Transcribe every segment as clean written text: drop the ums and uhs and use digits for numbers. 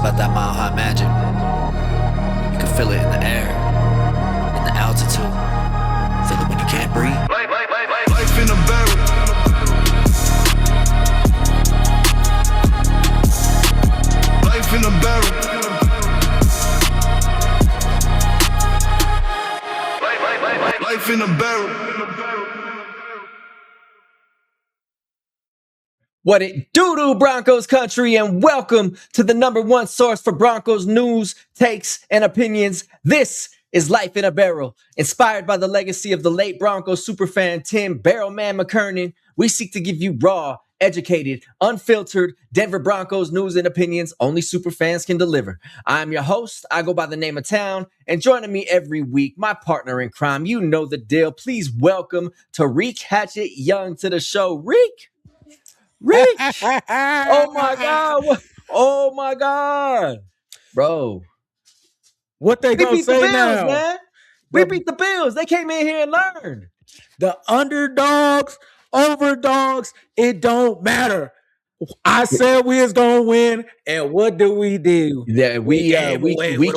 about that mile high magic. You can feel it in the air, in the altitude. Feel it when you can't breathe. Life in a barrel. Life in a barrel. Life in a barrel. What it do, Broncos country, and welcome to the number one source for Broncos news, takes, and opinions. This is Life in a Barrel. Inspired by the legacy of the late Broncos superfan Tim Barrelman McKernan, we seek to give you raw, educated, unfiltered Denver Broncos news and opinions only superfans can deliver. I'm your host. I go by the name of Town, and joining me every week, my partner in crime. You know the deal. Please welcome Tariq Hatchet Young to the show. Reek! Oh my God. Oh my God. Bro. What they gonna say Bills, now? Man. We beat the Bills. They came in here and learned. The underdogs, overdogs, it don't matter. I said we was gonna win, and what do we do? Yeah, we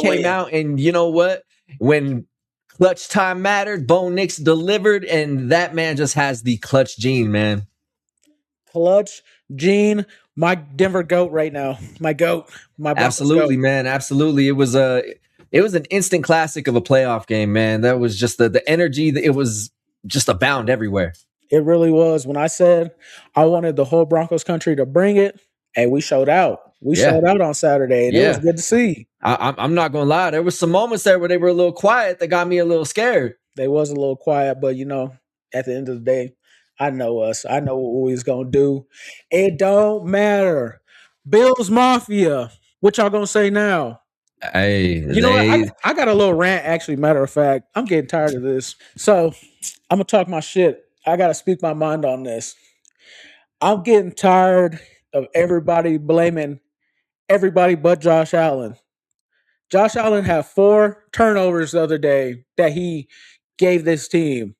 came out, and you know what? When clutch time mattered, Bo Nix delivered, and that man just has the clutch gene, man. Clutch, Gene, my Denver GOAT right now. My GOAT. My Broncos Absolutely, GOAT. man. Absolutely. It was an instant classic of a playoff game, man. That was just the energy. It was just abound everywhere. It really was. When I said I wanted the whole Broncos country to bring it, and we showed out. We showed out on Saturday, and it was good to see. I'm not going to lie. There was some moments there where they were a little quiet that got me a little scared. They was a little quiet, but, at the end of the day, I know us. I know what we was going to do. It don't matter. Bills Mafia. What y'all going to say now? Hey, know what? I got a little rant, actually. Matter of fact, I'm getting tired of this. So I'm going to talk my shit. I got to speak my mind on this. I'm getting tired of everybody blaming everybody but Josh Allen. Josh Allen had 4 turnovers the other day that he gave this team.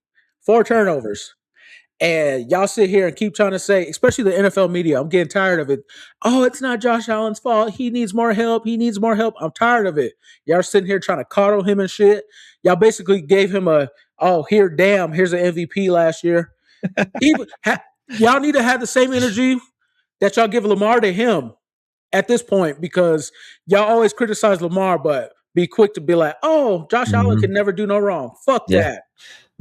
4 turnovers. And y'all sit here and keep trying to say, especially the NFL media, I'm getting tired of it. Oh, it's not Josh Allen's fault. He needs more help. He needs more help. I'm tired of it. Y'all sitting here trying to coddle him and shit. Y'all basically gave him here's an MVP last year. Y'all need to have the same energy that y'all give Lamar to him at this point, because y'all always criticize Lamar, but be quick to be like, oh, Josh Allen can never do no wrong. Fuck that.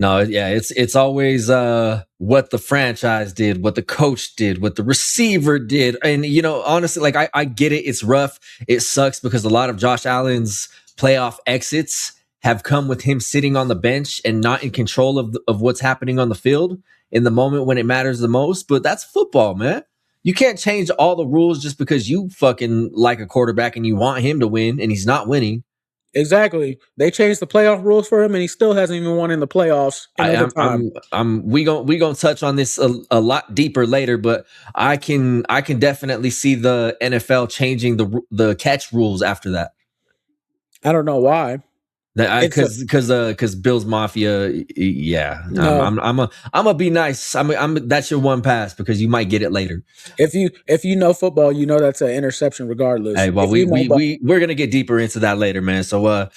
No, yeah, it's always what the franchise did, what the coach did, what the receiver did. And, honestly, like I get it. It's rough. It sucks because a lot of Josh Allen's playoff exits have come with him sitting on the bench and not in control of what's happening on the field in the moment when it matters the most. But that's football, man. You can't change all the rules just because you fucking like a quarterback and you want him to win and he's not winning. Exactly. They changed the playoff rules for him, and he still hasn't even won in the playoffs. We gonna touch on this a lot deeper later, but I can definitely see the NFL changing the catch rules after that. I don't know why. Because Bills Mafia, yeah. No. I'm gonna be nice. That's your one pass because you might get it later. If you know football, you know that's an interception regardless. Hey, well, we're gonna get deeper into that later, man. So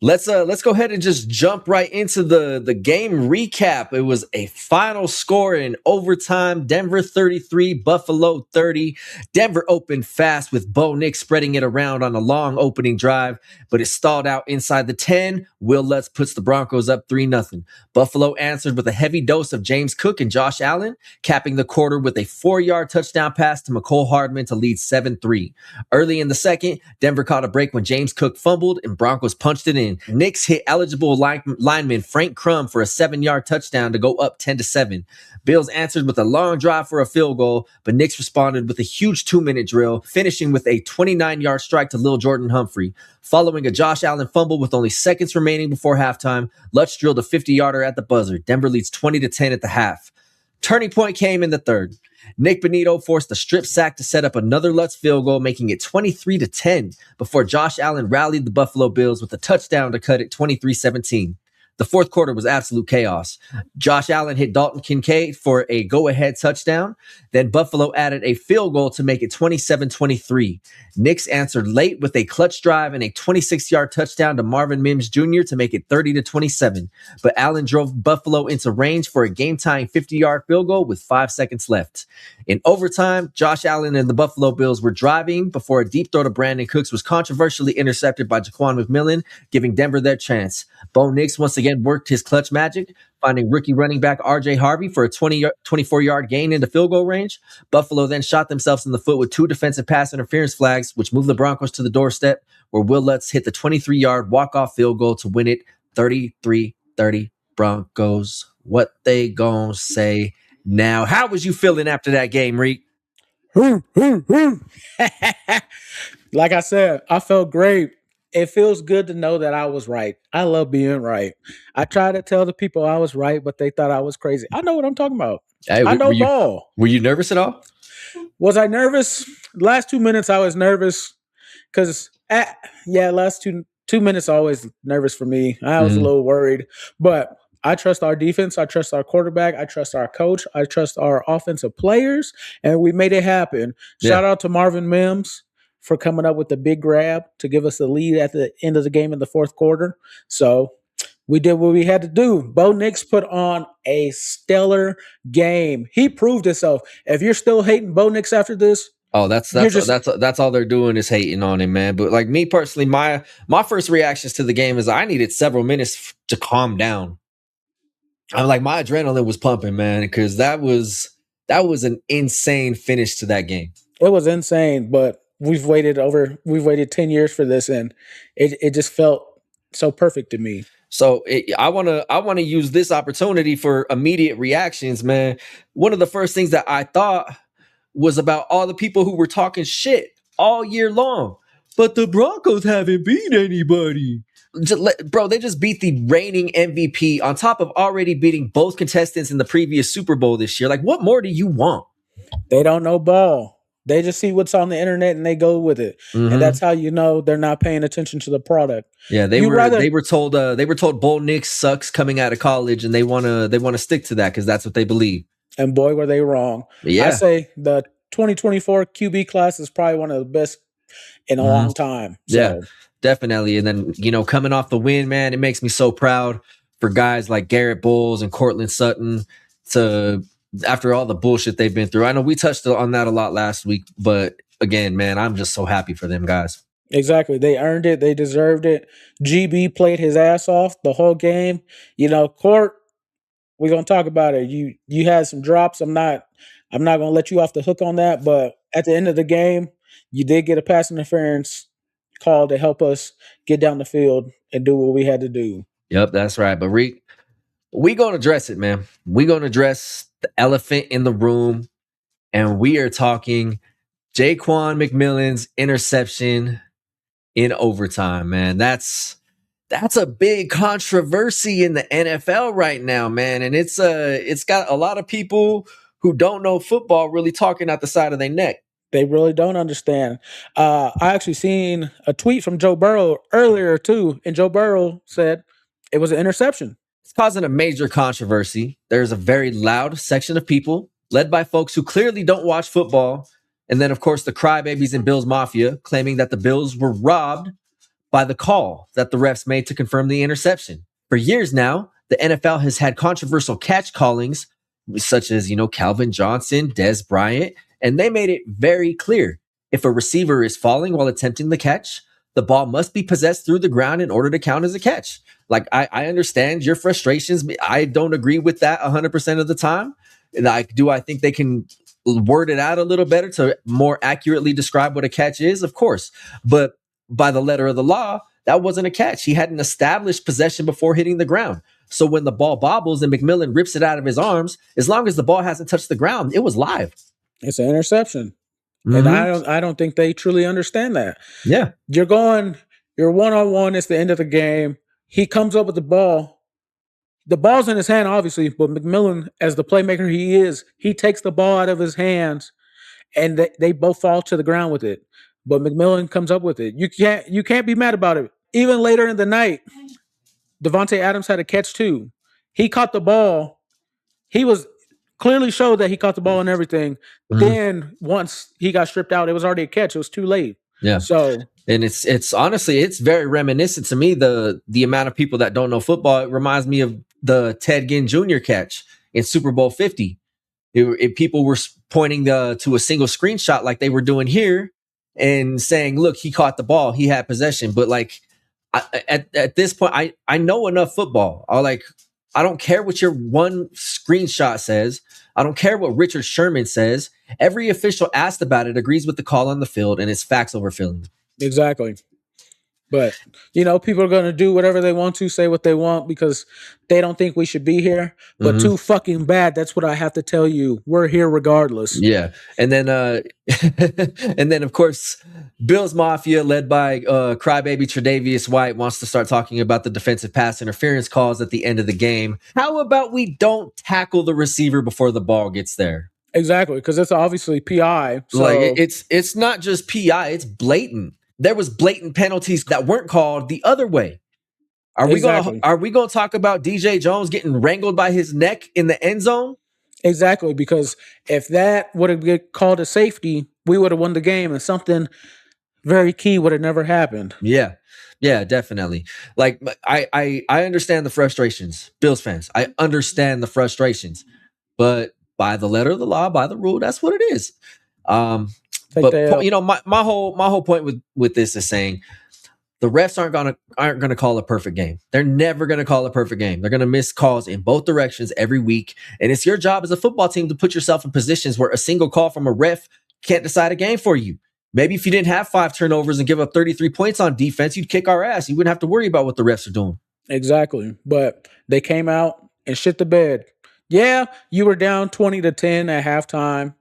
let's go ahead and just jump right into the game recap. It was a final score in overtime: Denver 33, Buffalo 30. Denver opened fast with Bo Nix spreading it around on a long opening drive, but it stalled out inside the 10. Will Lutz puts the Broncos up 3-0. Buffalo answered with a heavy dose of James Cook and Josh Allen, capping the quarter with a 4-yard touchdown pass to McCole Hardman to lead 7-3. Early in the second, Denver caught a break when James Cook fumbled and Broncos punched it in. Nix hit eligible lineman Frank Crum for a 7-yard touchdown to go up 10-7. Bills answered with a long drive for a field goal, but Nix responded with a huge 2-minute drill, finishing with a 29-yard strike to Lil Jordan Humphrey. Following a Josh Allen fumble with only seconds remaining before halftime, Lutz drilled a 50-yarder at the buzzer. Denver leads 20-10 at the half. Turning point came in the third. Nick Bonito forced a strip sack to set up another Lutz field goal, making it 23-10 before Josh Allen rallied the Buffalo Bills with a touchdown to cut it 23-17. The fourth quarter was absolute chaos. Josh Allen hit Dalton Kincaid for a go-ahead touchdown. Then Buffalo added a field goal to make it 27-23. Nix answered late with a clutch drive and a 26-yard touchdown to Marvin Mims Jr. to make it 30-27. But Allen drove Buffalo into range for a game-tying 50-yard field goal with 5 seconds left. In overtime, Josh Allen and the Buffalo Bills were driving before a deep throw to Brandon Cooks was controversially intercepted by Jaquan McMillian, giving Denver their chance. Bo Nix once again worked his clutch magic, finding rookie running back R.J. Harvey for a 24-yard gain into field goal range. Buffalo then shot themselves in the foot with 2 defensive pass interference flags, which moved the Broncos to the doorstep, where Will Lutz hit the 23-yard walk-off field goal to win it 33-30. Broncos, what they gonna say now? How was you feeling after that game, Reek? Like I said, I felt great. It feels good to know that I was right. I love being right. I try to tell the people I was right, but they thought I was crazy. I know what I'm talking about. Hey, I know ball. Were you nervous at all? Was I nervous? Last 2 minutes, I was nervous because, last two minutes, always nervous for me. I was a little worried, but I trust our defense. I trust our quarterback. I trust our coach. I trust our offensive players, and we made it happen. Shout out to Marvin Mims for coming up with the big grab to give us the lead at the end of the game in the fourth quarter. So we did what we had to do. Bo Nix put on a stellar game. He proved himself. If you're still hating Bo Nix after this, that's all they're doing is hating on him, man. But like me personally, my first reactions to the game is I needed several minutes to calm down. I'm like, my adrenaline was pumping, man, because that was an insane finish to that game. It was insane, but we've waited 10 years for this, and it just felt so perfect to me. So I want to use this opportunity for immediate reactions, man. One of the first things that I thought was about all the people who were talking shit all year long, but the Broncos haven't beat anybody. Bro, they just beat the reigning MVP on top of already beating both contestants in the previous Super Bowl this year. Like, what more do you want? They don't know ball. They just see what's on the internet and they go with it, and that's how you know they're not paying attention to the product. Yeah, they were told Bo Nix sucks coming out of college, and they wanna stick to that because that's what they believe. And boy, were they wrong. Yeah. I say the 2024 QB class is probably one of the best in a long time. So. Yeah, definitely. And then coming off the win, man, it makes me so proud for guys like Garrett Bowles and Cortland Sutton after all the bullshit they've been through. I know we touched on that a lot last week, but again, man, I'm just so happy for them guys. Exactly. They earned it. They deserved it. GB played his ass off the whole game. Court, we're going to talk about it. You had some drops. I'm not going to let you off the hook on that, but at the end of the game, you did get a pass interference call to help us get down the field and do what we had to do. Yep, that's right. But Reek, we going to address it, man. We going to address the elephant in the room, and we are talking Jaquan McMillian's interception in overtime, man. That's a big controversy in the NFL right now, man. And it's got a lot of people who don't know football really talking out the side of their neck. They really don't understand. I actually seen a tweet from Joe Burrow earlier too, and Joe Burrow said it was an interception. It's causing a major controversy. There's a very loud section of people led by folks who clearly don't watch football. And then, of course, the crybabies in Bills Mafia claiming that the Bills were robbed by the call that the refs made to confirm the interception. For years now, the NFL has had controversial catch callings, such as, Calvin Johnson, Des Bryant, and they made it very clear. If a receiver is falling while attempting the catch, the ball must be possessed through the ground in order to count as a catch. Like, I understand your frustrations. I don't agree with that 100% of the time. Like, do I think they can word it out a little better to more accurately describe what a catch is? Of course. But by the letter of the law, that wasn't a catch. He hadn't established possession before hitting the ground. So when the ball bobbles and McMillian rips it out of his arms, as long as the ball hasn't touched the ground, it was live. It's an interception. And I don't think they truly understand that. Yeah. You're one-on-one. It's the end of the game. He comes up with the ball. The ball's in his hand, obviously, but McMillian, as the playmaker he is, he takes the ball out of his hands, and they both fall to the ground with it. But McMillian comes up with it. You can't be mad about it. Even later in the night, Devontae Adams had a catch too. He caught the ball. He was clearly showed that he caught the ball and everything. Mhm. Then once he got stripped out, it was already a catch. It was too late. Yeah. So And it's honestly, it's very reminiscent to me. The amount of people that don't know football, it reminds me of the Ted Ginn Jr. catch in Super Bowl 50. People were pointing to a single screenshot like they were doing here and saying, look, he caught the ball, he had possession. But like at this point, I know enough football. I don't care what your one screenshot says. I don't care what Richard Sherman says. Every official asked about it agrees with the call on the field, and it's facts over feelings. exactly. But people are going to do whatever they want to, say what they want because they don't think we should be here. But Mhm. too fucking bad. That's what I have to tell you. We're here regardless. Yeah, and then and then of course, Bills Mafia, led by crybaby Tre'Davious White, wants to start talking about the defensive pass interference calls at the end of the game. How about we don't tackle the receiver before the ball gets there? Exactly, because it's obviously PI. So Like it's not just PI; it's blatant. There was blatant penalties that weren't called the other way. Are Exactly. we gonna talk about DJ Jones getting wrangled by his neck in the end zone? exactly, because if that would have been called a safety, we would have won the game, and something very key would have never happened. Yeah, definitely. Like I understand the frustrations, Bills fans. I understand the frustrations, but by the letter of the law, by the rule, that's what it is. Take But that out. my whole point with this is saying the refs aren't gonna call a perfect game. They're never gonna call a perfect game. They're gonna miss calls in both directions every week, and it's your job as a football team to put yourself in positions where a single call from a ref can't decide a game for you. Maybe if you didn't have 5 turnovers and give up 33 points on defense, you'd kick our ass. You wouldn't have to worry about what the refs are doing. Exactly. But they came out and shit the bed. Yeah, you were down 20-10 at halftime,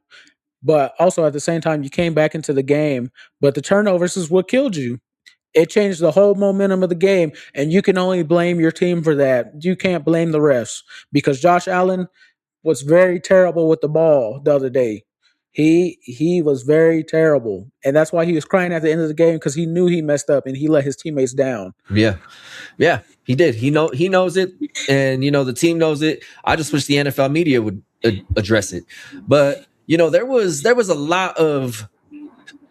but also at the same time, you came back into the game. But the turnovers is what killed you. It changed the whole momentum of the game, and you can only blame your team for that. You can't blame the refs because Josh Allen was very terrible with the ball the other day. He was very terrible, and that's why he was crying at the end of the game because he knew he messed up and he let his teammates down. Yeah, he did. He knows it, and the team knows it. I just wish the NFL media would address it. But there was a lot of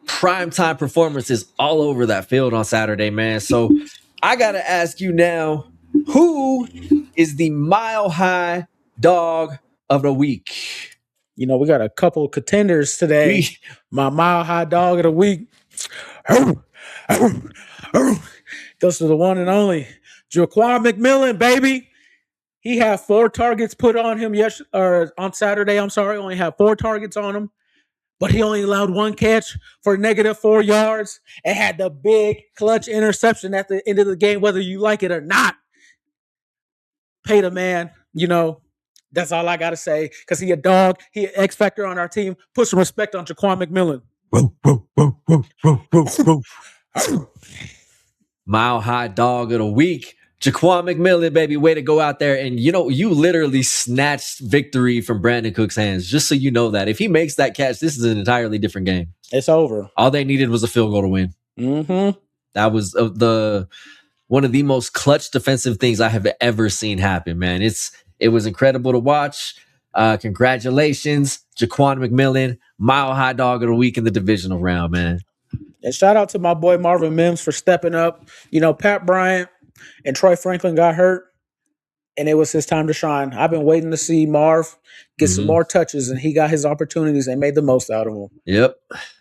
primetime performances all over that field on Saturday, man. So I gotta ask you now, who is the Mile High Dog of the week? We got a couple of contenders today. My Mile High Dog of the week goes to the one and only Jaquan McMillian, baby. He had 4 targets put on him on Saturday. I'm sorry, only had 4 targets on him, but he only allowed 1 catch for -4 yards and had the big clutch interception at the end of the game, whether you like it or not. Pay the man, That's all I gotta say. Because he a dog, he an X factor on our team. Put some respect on Jaquan McMillian. Mile High Dog of the week, Jaquan McMillian, baby. Way to go out there. And you literally snatched victory from Brandon Cook's hands. Just so you know that. If he makes that catch, this is an entirely different game. It's over. All they needed was a field goal to win. Mm-hmm. That was one of the most clutch defensive things I have ever seen happen, man. It was incredible to watch. Congratulations, Jaquan McMillian, Mile High Dog of the week in the divisional round, man. And shout out to my boy Marvin Mims for stepping up. Pat Bryant and Troy Franklin got hurt, and it was his time to shine. I've been waiting to see Marv get some more touches, and he got his opportunities and made the most out of them. Yep.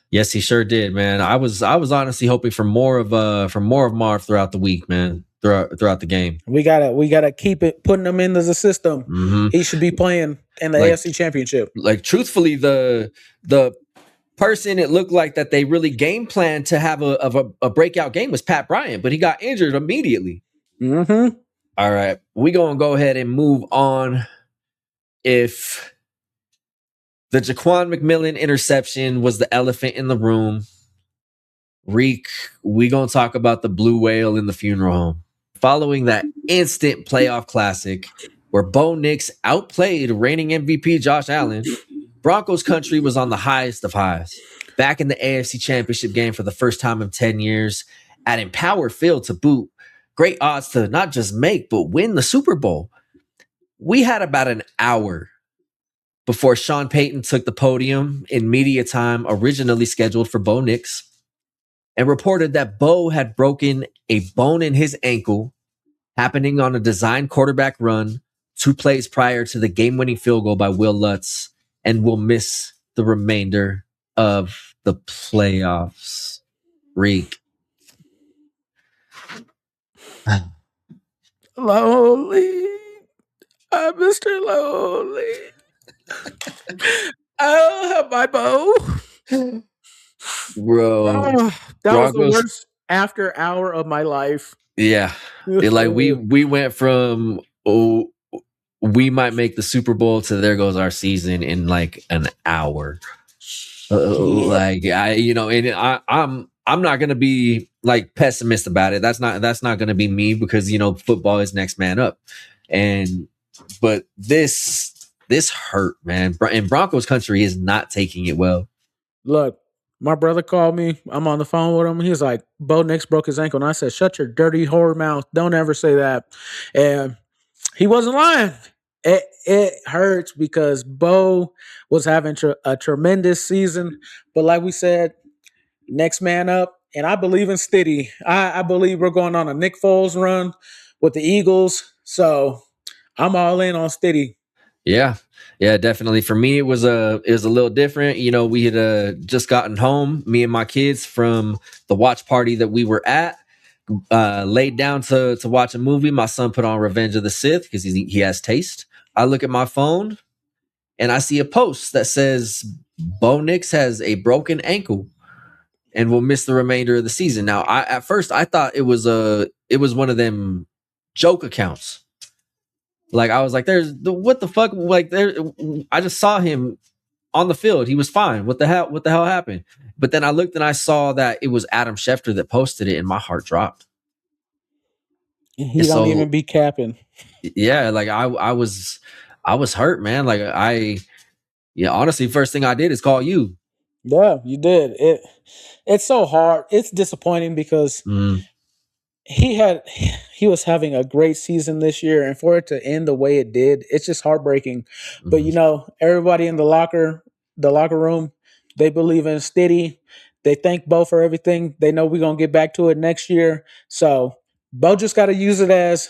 Yes, he sure did, man. I was honestly hoping for more of Marv throughout the week, man. Throughout the game. We gotta keep it, putting him into the system. Mm-hmm. He should be playing in the AFC Championship. Like, truthfully, the person it looked like that they really game planned to have a breakout game was Pat Bryant, but he got injured immediately. Mm-hmm. All right, we gonna go ahead and move on. If the Jaquan McMillian interception was the elephant in the room, Reek, we gonna talk about the blue whale in the funeral home. Following that instant playoff classic where Bo Nix outplayed reigning MVP Josh Allen, Broncos country was on the highest of highs. Back in the AFC Championship game for the first time in 10 years, at Empower Field to boot, great odds to not just make, but win the Super Bowl. We had about an hour before Sean Payton took the podium in media time originally scheduled for Bo Nix and reported that Bo had broken a bone in his ankle, happening on a design quarterback run 2 plays prior to the game-winning field goal by Will Lutz, and will miss the remainder of the playoffs. Reek. Lonely. I'm Mr. Lonely. I don't have my bow. Bro. That was the Broncos. worst after hour of my life. Yeah. Like we went from we might make the Super Bowl to there goes our season in like an hour. Like I'm not gonna be like pessimist about it. That's not gonna be me, because football is next man up. But this hurt, man. And Broncos country is not taking it well. Look, my brother called me. I'm on the phone with him. He was like, Bo Nix broke his ankle. And I said, shut your dirty whore mouth. Don't ever say that. And he wasn't lying. It hurts because Bo was having a tremendous season. But like we said, next man up. And I believe in Stiddy. I believe we're going on a Nick Foles run with the Eagles. So I'm all in on Stiddy. Yeah, definitely. For me, it was a little different. We had just gotten home, me and my kids, from the watch party that we were at. Laid down to watch a movie. My son put on Revenge of the Sith because he has taste. I look at my phone and I see a post that says Bo Nix has a broken ankle and will miss the remainder of the season. Now, at first I thought it was one of them joke accounts. Like, I was like, what the fuck? Like, I just saw him on the field. He was fine. What the hell happened? But then I looked and I saw that it was Adam Schefter that posted it, and my heart dropped. He don't even be capping. Yeah, like I was hurt, man. Like honestly, first thing I did is call you. Yeah, you did. It's so hard. It's disappointing because he was having a great season this year, and for it to end the way it did, it's just heartbreaking. But everybody in the locker room, they believe in Stiddy. They thank Bo for everything. They know we're gonna get back to it next year. So Bo just got to use it as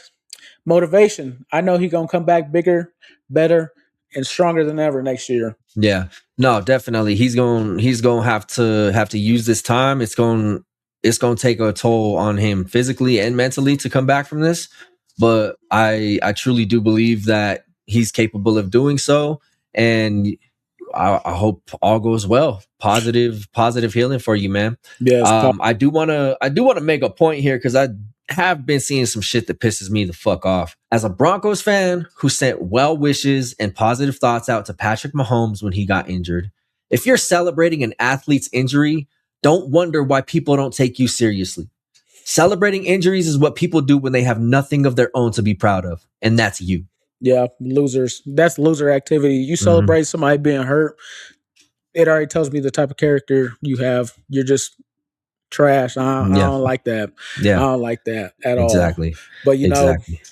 motivation. I know he's gonna come back bigger, better, and stronger than ever next year. Yeah, no, definitely. He's going to have to use this time. It's going to take a toll on him physically and mentally to come back from this. But I truly do believe that he's capable of doing so. And I hope all goes well. Positive healing for you, man. Yes. I do want to make a point here, because I have been seeing some shit that pisses me the fuck off. As a Broncos fan who sent well wishes and positive thoughts out to Patrick Mahomes when he got injured, if you're celebrating an athlete's injury, don't wonder why people don't take you seriously. Celebrating injuries is what people do when they have nothing of their own to be proud of, and that's you. Yeah, losers. That's loser activity. You celebrate somebody being hurt, it already tells me the type of character you have. You're just trash. I don't like that. Yeah. I don't like that at all. Exactly. But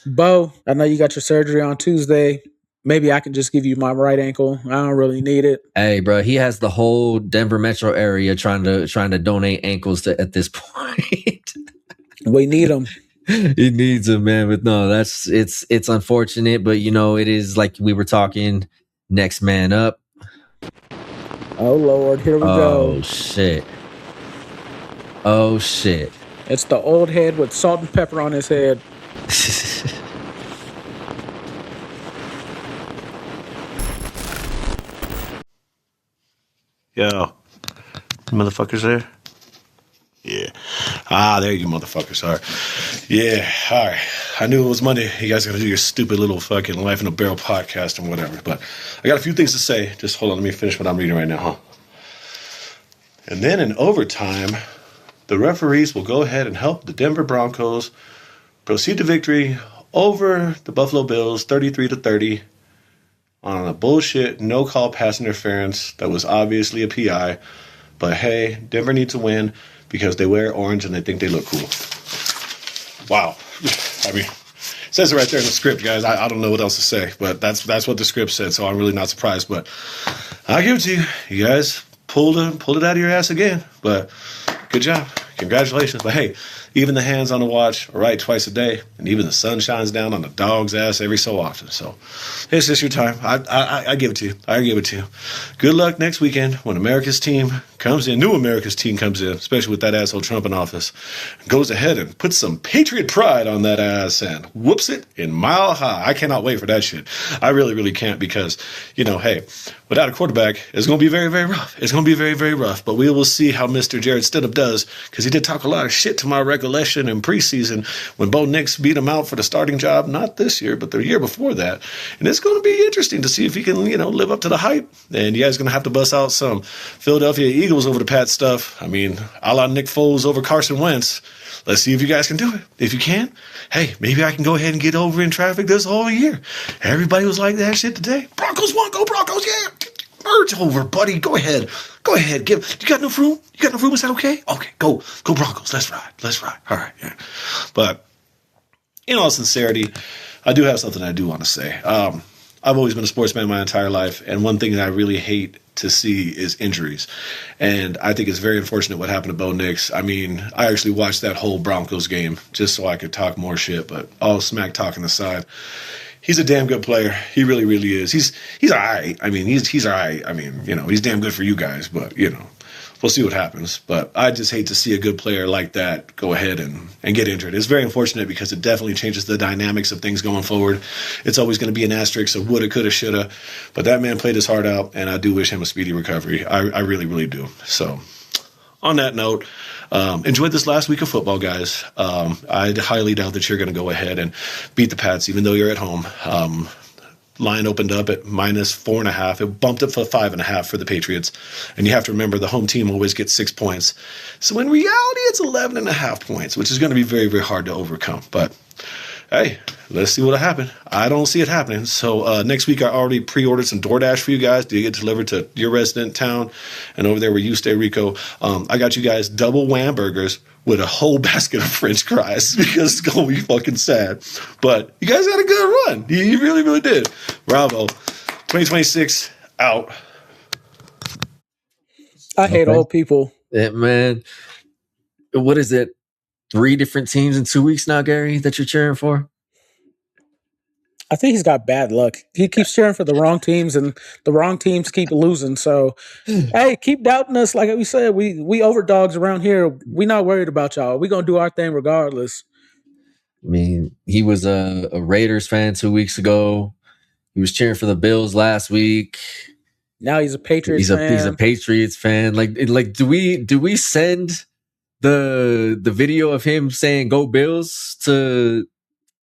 Bo, I know you got your surgery on Tuesday. Maybe I can just give you my right ankle. I don't really need it. Hey, bro, he has the whole Denver metro area trying to donate ankles at this point. We need them. He needs them, man. But no, it's unfortunate. But it is like we were talking. Next man up. Oh Lord, here we go. Oh shit. It's the old head with salt and pepper on his head. Yo, motherfuckers there? Yeah. There you motherfuckers are. Yeah, all right. I knew it was Monday. You guys got to do your stupid little fucking Life in a Barrel podcast and whatever. But I got a few things to say. Just hold on. Let me finish what I'm reading right now, huh? And then in overtime, the referees will go ahead and help the Denver Broncos proceed to victory over the Buffalo Bills 33-30 on a bullshit no-call pass interference that was obviously a PI. But hey, Denver needs to win because they wear orange and they think they look cool. wow. I mean, it says it right there in the script, guys. I don't know what else to say, but that's what the script said, so I'm really not surprised. But I'll give it to you. You guys pulled it out of your ass again. But good job. Congratulations. But hey, even the hands on the watch are right twice a day, and even the sun shines down on the dog's ass every so often. So it's just your time. I give it to you. I give it to you. Good luck next weekend when America's team comes in, new America's team comes in, especially with that asshole Trump in office, goes ahead and puts some patriot pride on that ass and whoops it in Mile High. I cannot wait for that shit. I really, really can't because, hey, without a quarterback, it's going to be very, very rough. It's going to be very, very rough. But we will see how Mr. Jared Stidham does because he did talk a lot of shit to my recollection in preseason when Bo Nix beat him out for the starting job, not this year, but the year before that. And it's going to be interesting to see if he can, live up to the hype. And you guys are going to have to bust out some Philadelphia Eagles over the Pat stuff. I mean, a la Nick Foles over Carson Wentz. Let's see if you guys can do it. If you can, hey, maybe I can go ahead and get over in traffic this whole year. Everybody was like that shit today. Broncos won. Go Broncos. Yeah. Merge over, buddy. Go ahead. Go ahead. You got enough room? You got enough room? Is that okay? Okay. Go Broncos. Let's ride. All right. Yeah. But in all sincerity, I do have something I do want to say. I've always been a sportsman my entire life, and one thing that I really hate to see is injuries. And I think it's very unfortunate what happened to Bo Nix. I mean, I actually watched that whole Broncos game just so I could talk more shit, but all smack talking aside, he's a damn good player. He really, really is. He's all right. I mean, he's all right. I mean, he's damn good for you guys, but, we'll see what happens. But I just hate to see a good player like that go ahead and get injured. It's very unfortunate because it definitely changes the dynamics of things going forward. It's always going to be an asterisk of woulda, coulda, shoulda. But that man played his heart out, and I do wish him a speedy recovery. I really, really do. So on that note, enjoyed this last week of football, guys. I highly doubt that you're going to go ahead and beat the Pats, even though you're at home. Line opened up at -4.5. It bumped up to 5.5 for the Patriots. And you have to remember the home team always gets 6 points. So in reality, it's 11.5 points, which is going to be very, very hard to overcome. But hey, let's see what'll happen. I don't see it happening. So next week, I already pre-ordered some DoorDash for you guys to get delivered to your resident town and over there where you stay, Rico. I got you guys double wham burgers with a whole basket of French fries because it's going to be fucking sad. But you guys had a good run. You really, really did. Bravo. 2026 out. I hate old people. Yeah, man. What is it? 3 different teams in 2 weeks now, Gary, that you're cheering for? I think he's got bad luck. He keeps cheering for the wrong teams, and the wrong teams keep losing. So, hey, keep doubting us. Like we said, we overdogs around here. We not worried about y'all. We gonna do our thing regardless. I mean, he was a Raiders fan 2 weeks ago. He was cheering for the Bills last week. Now he's a Patriots fan. He's a Patriots fan. Like, do we send the video of him saying "Go Bills" to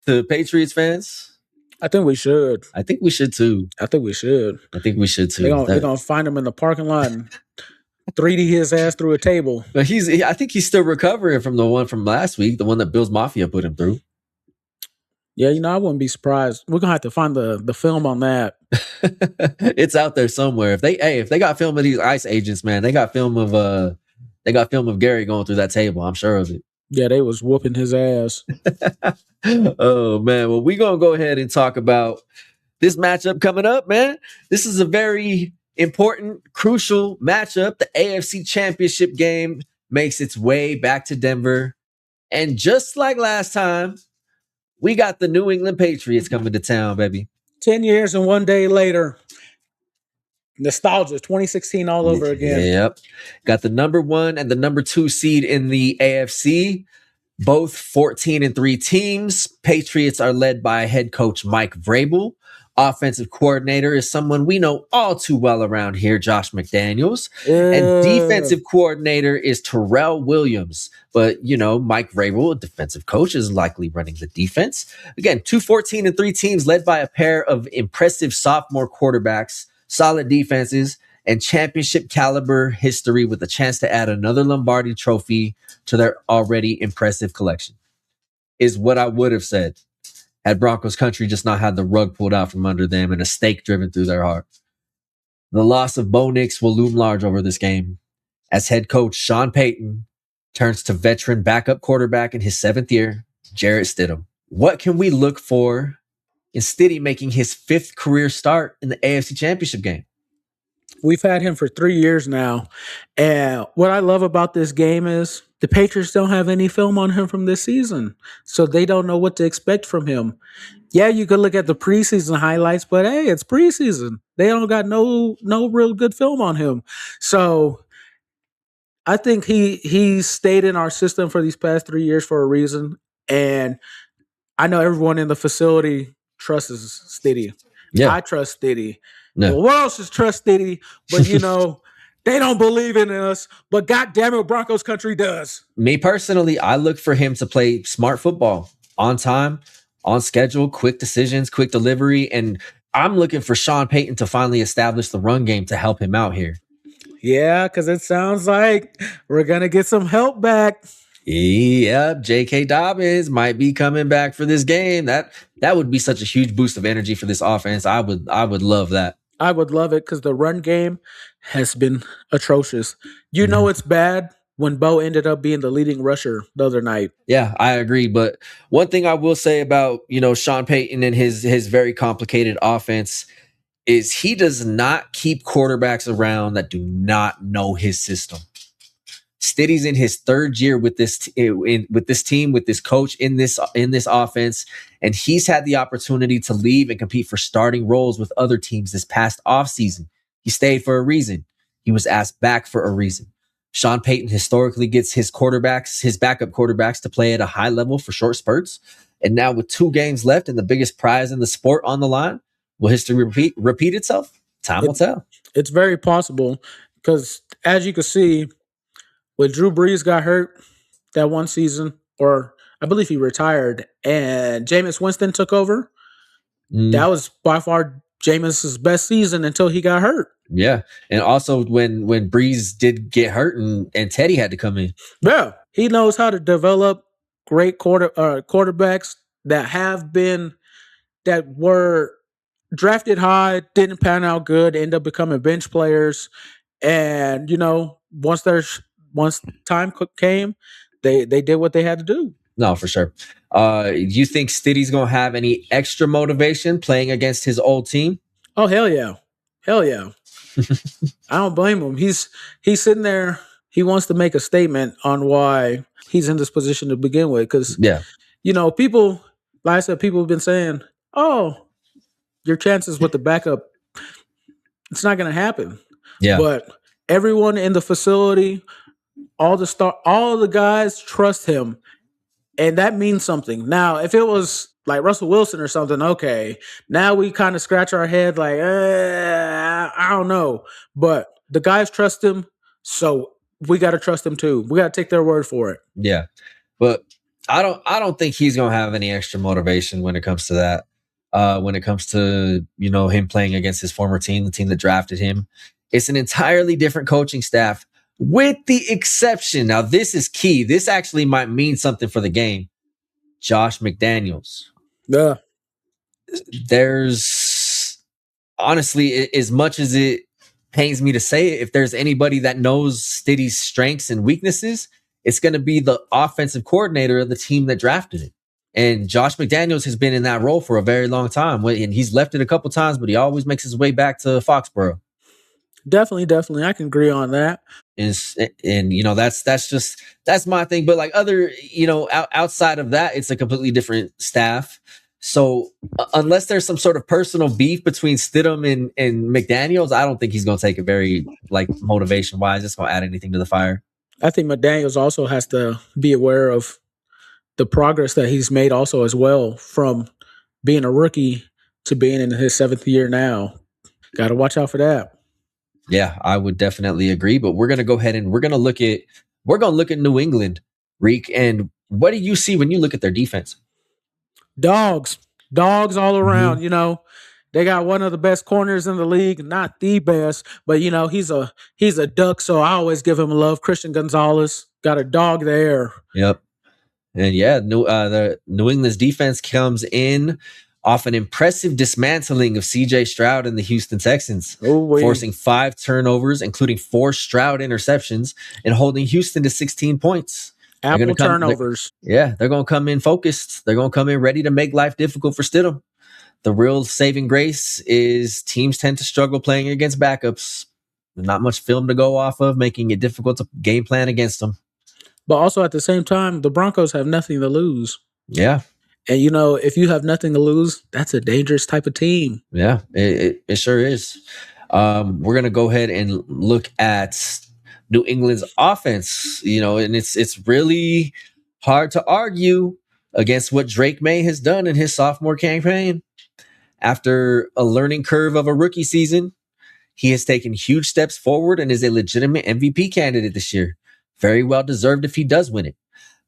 Patriots fans? I think we should. I think we should too. I think we should. They're gonna find him in the parking lot and 3D his ass through a table. But I think he's still recovering from the one from last week, the one that Bills Mafia put him through. Yeah, I wouldn't be surprised. We're gonna have to find the film on that. It's out there somewhere. If they got film of these ICE agents, man, they got film of Gary going through that table. I'm sure of it. Yeah, they was whooping his ass. Oh man, well, we're gonna go ahead and talk about this matchup coming up, man. This is a very important, crucial matchup. The AFC Championship game makes its way back to Denver, and just like last time, we got the New England Patriots coming to town, baby. 10 years and 1 day later. Nostalgia, 2016 all over again. Yep. Got the number 1 and the number 2 seed in the AFC. Both 14-3 teams. Patriots are led by head coach Mike Vrabel. Offensive coordinator is someone we know all too well around here, Josh McDaniels. And defensive coordinator is Terrell Williams. But, Mike Vrabel, a defensive coach, is likely running the defense. Again, 2 14-3 teams led by a pair of impressive sophomore quarterbacks, solid defenses, and championship caliber history with a chance to add another Lombardi trophy to their already impressive collection, is what I would have said had Broncos country just not had the rug pulled out from under them and a stake driven through their heart. The loss of Bo Nix will loom large over this game as head coach Sean Payton turns to veteran backup quarterback in his 7th year, Jarrett Stidham. What can we look for in Stiddy making his 5th career start in the AFC Championship game? We've had him for 3 years now. And what I love about this game is the Patriots don't have any film on him from this season. So they don't know what to expect from him. Yeah, you could look at the preseason highlights, but hey, it's preseason. They don't got no real good film on him. So I think he stayed in our system for these past 3 years for a reason. And I know everyone in the facility trusts Stiddy. Yeah. I trust Stiddy. No. Well, what else is trust Stiddy? But they don't believe in us. But goddamn it, Broncos country does. Me personally, I look for him to play smart football, on time, on schedule, quick decisions, quick delivery. And I'm looking for Sean Payton to finally establish the run game to help him out here. Yeah, because it sounds like we're going to get some help back. Yep, J.K. Dobbins might be coming back for this game. That would be such a huge boost of energy for this offense. I would love that. I would love it because the run game has been atrocious. You know it's bad when Bo ended up being the leading rusher the other night. Yeah, I agree. But one thing I will say about, Sean Payton and his very complicated offense is he does not keep quarterbacks around that do not know his system. Stiddy's in his 3rd year with this team, with this coach in this offense, and he's had the opportunity to leave and compete for starting roles with other teams this past offseason. He stayed for a reason. He was asked back for a reason. Sean Payton historically gets his backup quarterbacks to play at a high level for short spurts. And now with 2 games left and the biggest prize in the sport on the line, will history repeat itself? Time will tell. It's very possible because, as you can see, when Drew Brees got hurt that one season, or I believe he retired, and Jameis Winston took over, that was by far Jameis's best season until he got hurt. Yeah, and also when Brees did get hurt and Teddy had to come in. Yeah, he knows how to develop great quarterbacks that were drafted high, didn't pan out good, end up becoming bench players, and once time came, they did what they had to do. No, for sure. You think Stiddy's gonna have any extra motivation playing against his old team? Oh hell yeah. I don't blame him. He's sitting there. He wants to make a statement on why he's in this position to begin with. Because people, like I said, people have been saying, "Oh, your chances with the backup, it's not going to happen." Yeah. But everyone in the facility, all the guys trust him, and that means something. Now, if it was like Russell Wilson or something, okay, now we kind of scratch our head like, I don't know. But the guys trust him, so we got to trust him too. We got to take their word for it. Yeah, but I don't think he's gonna have any extra motivation when it comes to that. When it comes to him playing against his former team, the team that drafted him, it's an entirely different coaching staff. With the exception, now this is key. This actually might mean something for the game. Josh McDaniels. Yeah. There's honestly, as much as it pains me to say it, if there's anybody that knows Stiddy's strengths and weaknesses, it's going to be the offensive coordinator of the team that drafted it. And Josh McDaniels has been in that role for a very long time. And he's left it a couple times, but he always makes his way back to Foxborough. Definitely. I can agree on that. And that's my thing. But like other, outside of that, it's a completely different staff. So unless there's some sort of personal beef between Stidham and McDaniels, I don't think he's going to take it very motivation wise. It's going to add anything to the fire. I think McDaniels also has to be aware of the progress that he's made also as well, from being a rookie to being in his 7th year now. Got to watch out for that. Yeah, I would definitely agree. But we're going to go ahead and we're going to look at New England, Reek. And what do you see when you look at their defense? Dogs all around. Mm-hmm. They got one of the best corners in the league, not the best, but he's a duck, so I always give him love. Christian Gonzalez got a dog there. Yep. And the New England's defense comes in off an impressive dismantling of C.J. Stroud and the Houston Texans, forcing 5 turnovers, including 4 Stroud interceptions, and holding Houston to 16 points. They're gonna Apple turnovers. they're gonna come in focused. They're gonna come in ready to make life difficult for Stidham. The real saving grace is teams tend to struggle playing against backups. Not much film to go off of, making it difficult to game plan against them. But also at the same time, the Broncos have nothing to lose. Yeah, And if you have nothing to lose, that's a dangerous type of team. yeah, it sure is. We're gonna go ahead and look at New England's offense. And it's really hard to argue against what Drake Maye has done in his sophomore campaign. After a learning curve of a rookie season, he has taken huge steps forward and is a legitimate MVP candidate this year. Very well deserved if he does win it.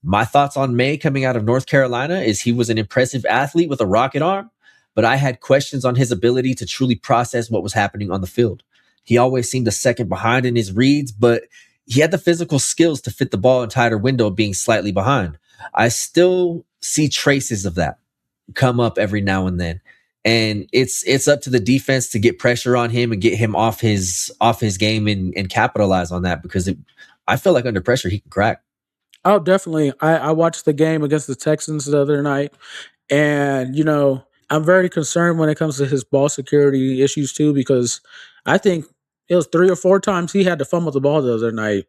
My thoughts on Maye coming out of North Carolina is he was an impressive athlete with a rocket arm, but I had questions on his ability to truly process what was happening on the field. He always seemed a second behind in his reads, but he had the physical skills to fit the ball in tighter window being slightly behind. I still see traces of that come up every now and then. And it's up to the defense to get pressure on him and get him off his game and capitalize on that, because I feel like under pressure he can crack. Oh, definitely. I watched the game against the Texans the other night, and I'm very concerned when it comes to his ball security issues too, because I think it was 3 or 4 times he had to fumble the ball the other night.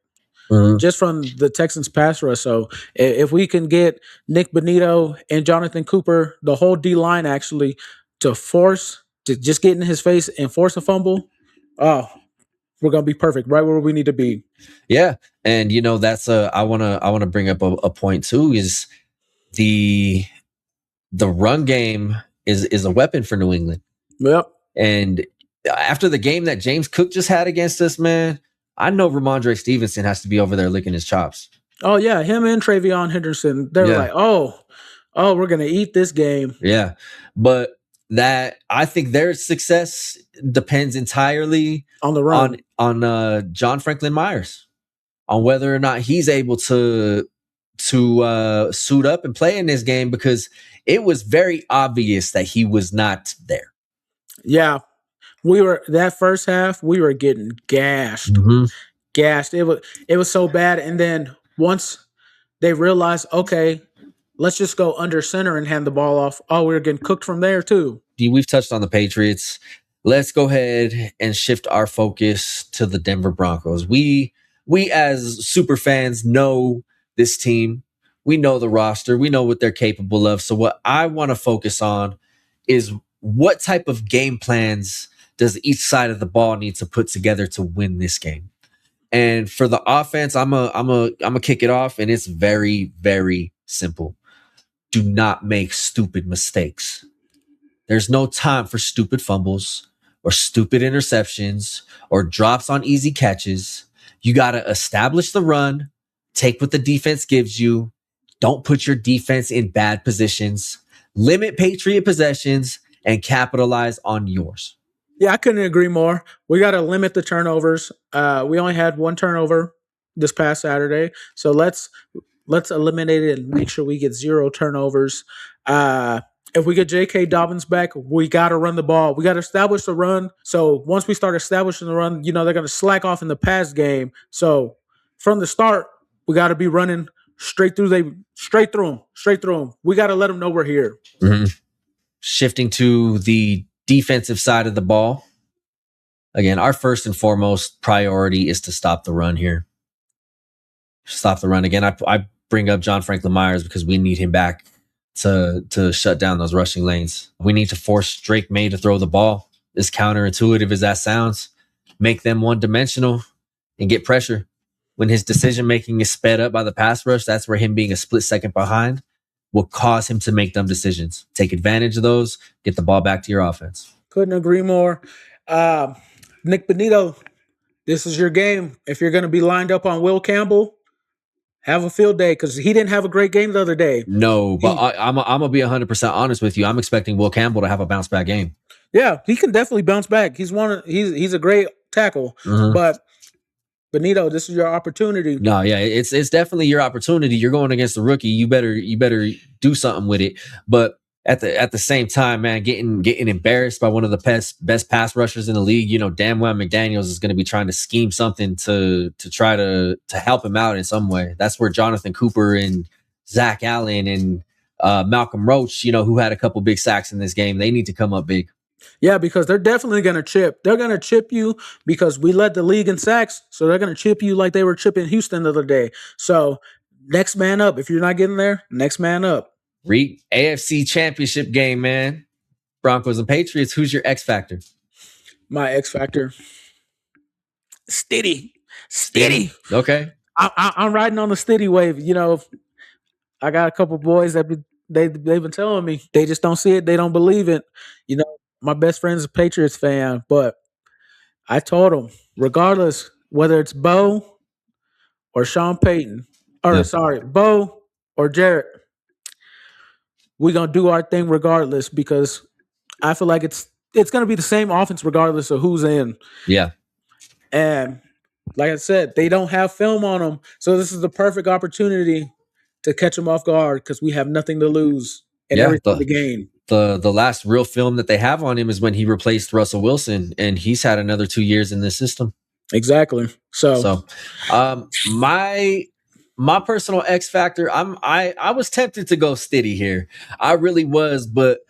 Just from the Texans pass rush. So if we can get Nick Bonito and Jonathan Cooper, the whole D line actually, to just get in his face and force a fumble, oh, we're gonna be perfect, right where we need to be. Yeah, and that's I wanna bring up a point too. Is the run game is a weapon for New England. Yep. And after the game that James Cook just had against us, man, I know Ramondre Stevenson has to be over there licking his chops. Oh yeah, him and Travion Henderson. They're like, oh, we're gonna eat this game. Yeah, but I think their success depends entirely on the run on John Franklin Myers, on whether or not he's able to suit up and play in this game, because it was very obvious that he was not there. Yeah. That first half, we were getting gashed. Gashed. It was so bad. And then once they realized, okay, let's just go under center and hand the ball off. Oh, we were getting cooked from there too. We've touched on the Patriots. Let's go ahead and shift our focus to the Denver Broncos. We as super fans know this team. We know the roster. We know what they're capable of. So what I want to focus on is what type of game plans does each side of the ball need to put together to win this game? And for the offense, I'm a kick it off, and it's very, very simple. Do not make stupid mistakes. There's no time for stupid fumbles or stupid interceptions or drops on easy catches. You got to establish the run, take what the defense gives you. Don't put your defense in bad positions. Limit Patriot possessions and capitalize on yours. Yeah, I couldn't agree more. We got to limit the turnovers. We only had 1 turnover this past Saturday, so let's eliminate it and make sure we get 0 turnovers. If we get J.K. Dobbins back, we got to run the ball. We got to establish the run. So once we start establishing the run, they're going to slack off in the pass game. So from the start, we got to be running straight through them. We got to let them know we're here. Mm-hmm. Shifting to the defensive side of the ball. Again, our first and foremost priority is to stop the run here. Stop the run. Again, I bring up John Franklin Myers because we need him back to shut down those rushing lanes. We need to force Drake Maye to throw the ball, as counterintuitive as that sounds. Make them one-dimensional and get pressure. When his decision-making is sped up by the pass rush, that's where him being a split second behind will cause him to make dumb decisions. Take advantage of those, get the ball back to your offense. Couldn't agree more. Nick Bonito, this is your game. If you're going to be lined up on Will Campbell, have a field day, because he didn't have a great game the other day. No, but I'm going to be 100% honest with you. I'm expecting Will Campbell to have a bounce-back game. Yeah, he can definitely bounce back. He's a great tackle, but Bonito, this is your opportunity. No, yeah, it's definitely your opportunity. You're going against the rookie. You better do something with it. But at the same time, man, getting embarrassed by one of the best pass rushers in the league. Damn well McDaniels is going to be trying to scheme something to try to help him out in some way. That's where Jonathan Cooper and Zach Allen and Malcolm Roach, who had a couple big sacks in this game, they need to come up big. Yeah, because they're definitely going to chip. They're going to chip you because we led the league in sacks, so they're going to chip you like they were chipping Houston the other day. So next man up. If you're not getting there, next man up. AFC Championship game, man. Broncos and Patriots. Who's your X factor? My X factor, Steady. Okay. I'm riding on the Steady wave. I got a couple boys that they've been telling me they just don't see it. They don't believe it. My best friend's a Patriots fan, but I told him, regardless whether it's Bo or Sean Payton, Bo or Jarrett, we're gonna do our thing regardless because I feel like it's gonna be the same offense regardless of who's in. Yeah. And like I said, they don't have film on them, so this is the perfect opportunity to catch them off guard because we have nothing to lose and everything to gain. The last real film that they have on him is when he replaced Russell Wilson, and he's had another 2 years in this system. Exactly. So my personal X factor, I was tempted to go Steady here. I really was, but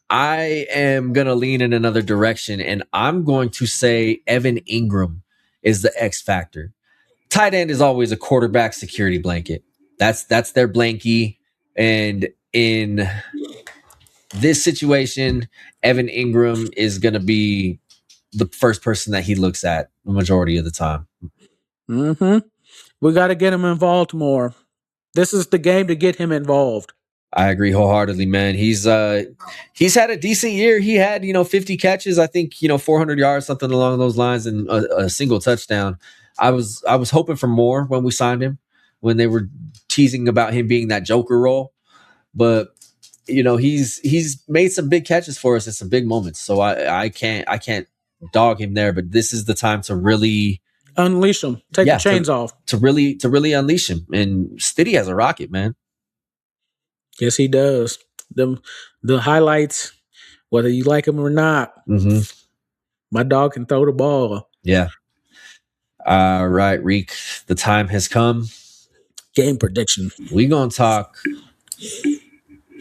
I am gonna lean in another direction, and I'm going to say Evan Ingram is the X factor. Tight end is always a quarterback security blanket. That's their blankie, and in this situation, Evan Ingram is going to be the first person that he looks at the majority of the time. Mm-hmm. We got to get him involved more. This is the game to get him involved. I agree wholeheartedly, man. He's had a decent year. He had 50 catches, I think 400 yards, something along those lines, and a single touchdown. I was hoping for more when we signed him, when they were teasing about him being that Joker role, but he's made some big catches for us in some big moments. So I can't dog him there, but this is the time to really unleash him. Take the chains off. To really unleash him. And Steady has a rocket, man. Yes, he does. The highlights, whether you like him or not, my dog can throw the ball. Yeah. All right, Reek. The time has come. Game prediction. We're gonna talk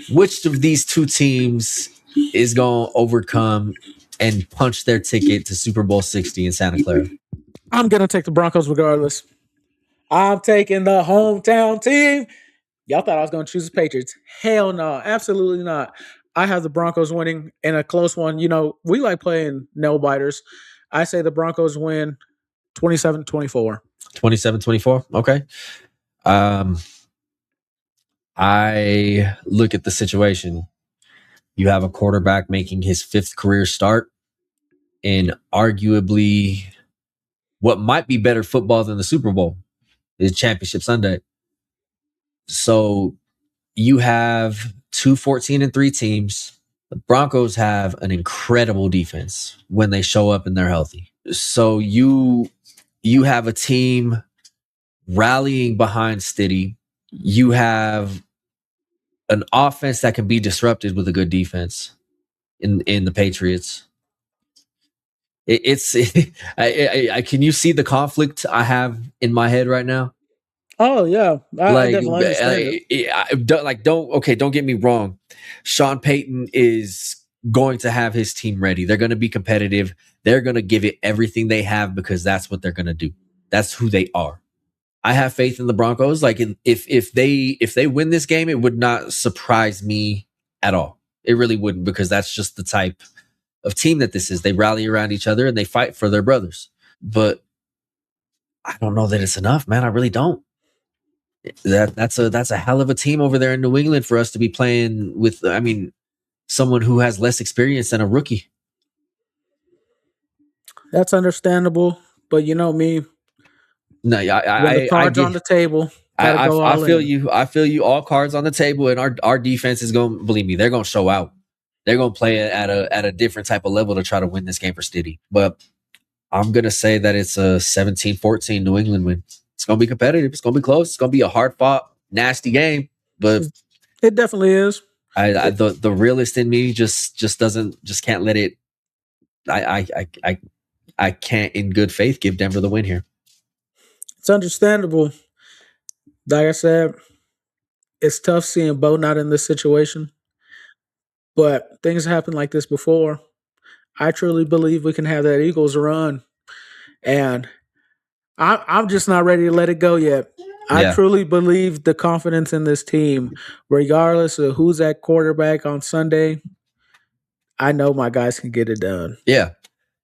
which of these two teams is going to overcome and punch their ticket to Super Bowl 60 in Santa Clara. I'm going to take the Broncos regardless. I'm taking the hometown team. Y'all thought I was going to choose the Patriots. Hell no. Absolutely not. I have the Broncos winning in a close one. We like playing nail biters. I say the Broncos win 27-24. 27-24? Okay. I look at the situation. You have a quarterback making his 5th career start in arguably what might be better football than the Super Bowl, is Championship Sunday. So you have 2 14-3 teams. The Broncos have an incredible defense when they show up and they're healthy. So you have a team rallying behind Steady. You have an offense that can be disrupted with a good defense in the Patriots. Can you see the conflict I have in my head right now? Oh yeah, I definitely understand don't get me wrong. Sean Payton is going to have his team ready. They're going to be competitive. They're going to give it everything they have because that's what they're going to do. That's who they are. I have faith in the Broncos. Like if they win this game, it would not surprise me at all. It really wouldn't, because that's just the type of team that this is. They rally around each other and they fight for their brothers. But I don't know that it's enough, man. I really don't. That's a hell of a team over there in New England for us to be playing with. I mean, someone who has less experience than a rookie. That's understandable, but you know me. No, when the cards on the table. I feel you. I feel you. All cards on the table, and our defense is going. Believe me, they're going to show out. They're going to play at a different type of level to try to win this game for Steady. But I'm going to say that it's a 17-14 New England win. It's going to be competitive. It's going to be close. It's going to be a hard fought, nasty game. But it definitely is. The realist in me just can't let it. I can't in good faith give Denver the win here. It's understandable. Like I said, it's tough seeing Bo not in this situation, but things happen like this before. I truly believe we can have that Eagles run, and I'm just not ready to let it go yet. I truly believe the confidence in this team, regardless of who's at quarterback on Sunday. I know my guys can get it done. Yeah,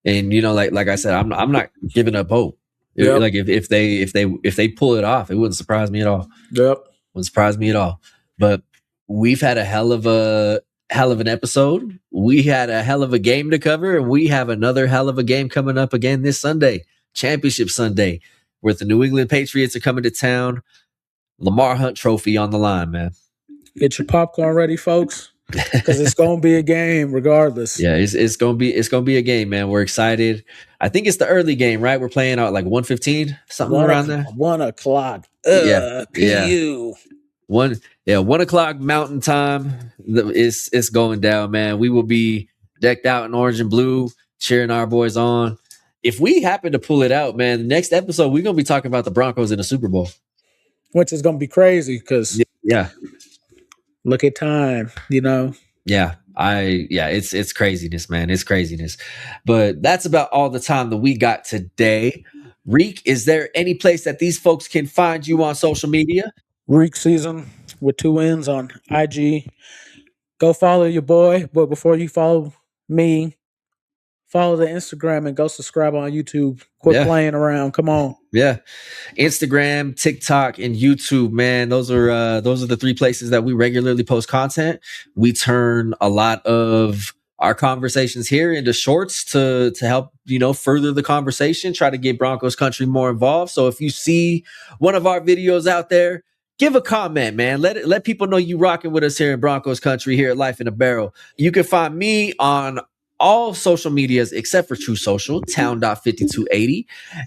and like I said, I'm not giving up hope. Yep. Like if they pull it off, it wouldn't surprise me at all. Yep. Wouldn't surprise me at all. But we've had a hell of an episode. We had a hell of a game to cover, and we have another hell of a game coming up again this Sunday, Championship Sunday, where the New England Patriots are coming to town. Lamar Hunt Trophy on the line, man. Get your popcorn ready, folks, because it's gonna be a game regardless. Yeah, it's gonna be a game, man. We're excited. I think it's the early game, right? We're playing out like 1:15, something around there. 1 o'clock. Yeah. PU. 1 o'clock Mountain Time. It's going down, man. We will be decked out in orange and blue, cheering our boys on. If we happen to pull it out, man, the next episode we're gonna be talking about the Broncos in the Super Bowl, which is gonna be crazy because look at time, Yeah, it's craziness, man. It's craziness. But that's about all the time that we got today. Reek, is there any place that these folks can find you on social media? Reek Season with 2 N's on IG. Go follow your boy, but before you follow me, follow the Instagram and go subscribe on YouTube. Quit playing around. Come on. Yeah. Instagram, TikTok, and YouTube, man. Those are the 3 places that we regularly post content. We turn a lot of our conversations here into shorts to help, further the conversation, try to get Broncos country more involved. So if you see one of our videos out there, give a comment, man. Let people know you rocking with us here in Broncos country here at Life in a Barrel. You can find me on all social medias except for True Social, town.5280.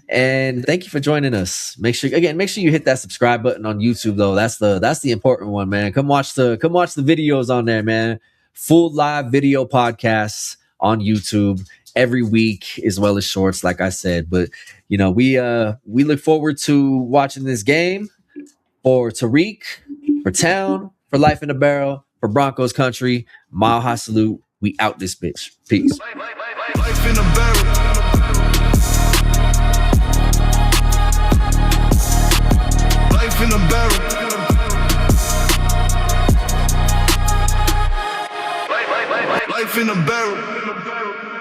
And thank you for joining us. Make sure you hit that subscribe button on YouTube though. That's the important one, man. Come watch the videos on there, man. Full live video podcasts on YouTube every week, as well as shorts, like I said. But we look forward to watching this game. For Tariq, for Town, for Life in a Barrel, for Broncos country, Mile High Salute. We out this bitch. Peace. Life in a barrel. Life in a barrel. Life in a barrel.